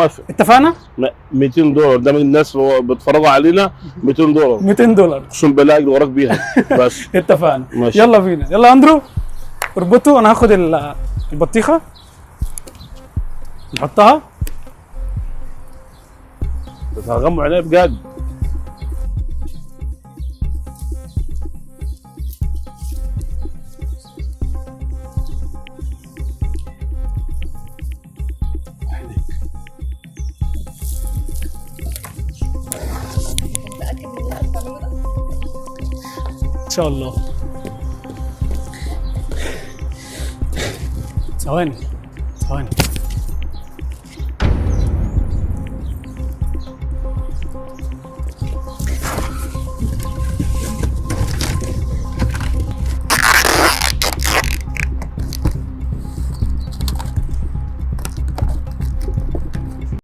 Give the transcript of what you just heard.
موافق. اتفقنا؟ $200 قدام الناس بيتفرجوا علينا. $200 $200 اقسم بالله اجري وراك بيها بس. اتفقنا. ماشي. يلا بينا، يلا يا اندرو اربطه. انا هاخد البطيخه نحطها. بس هغموا عينيا بجد. ان شاء الله. ثواني ثواني.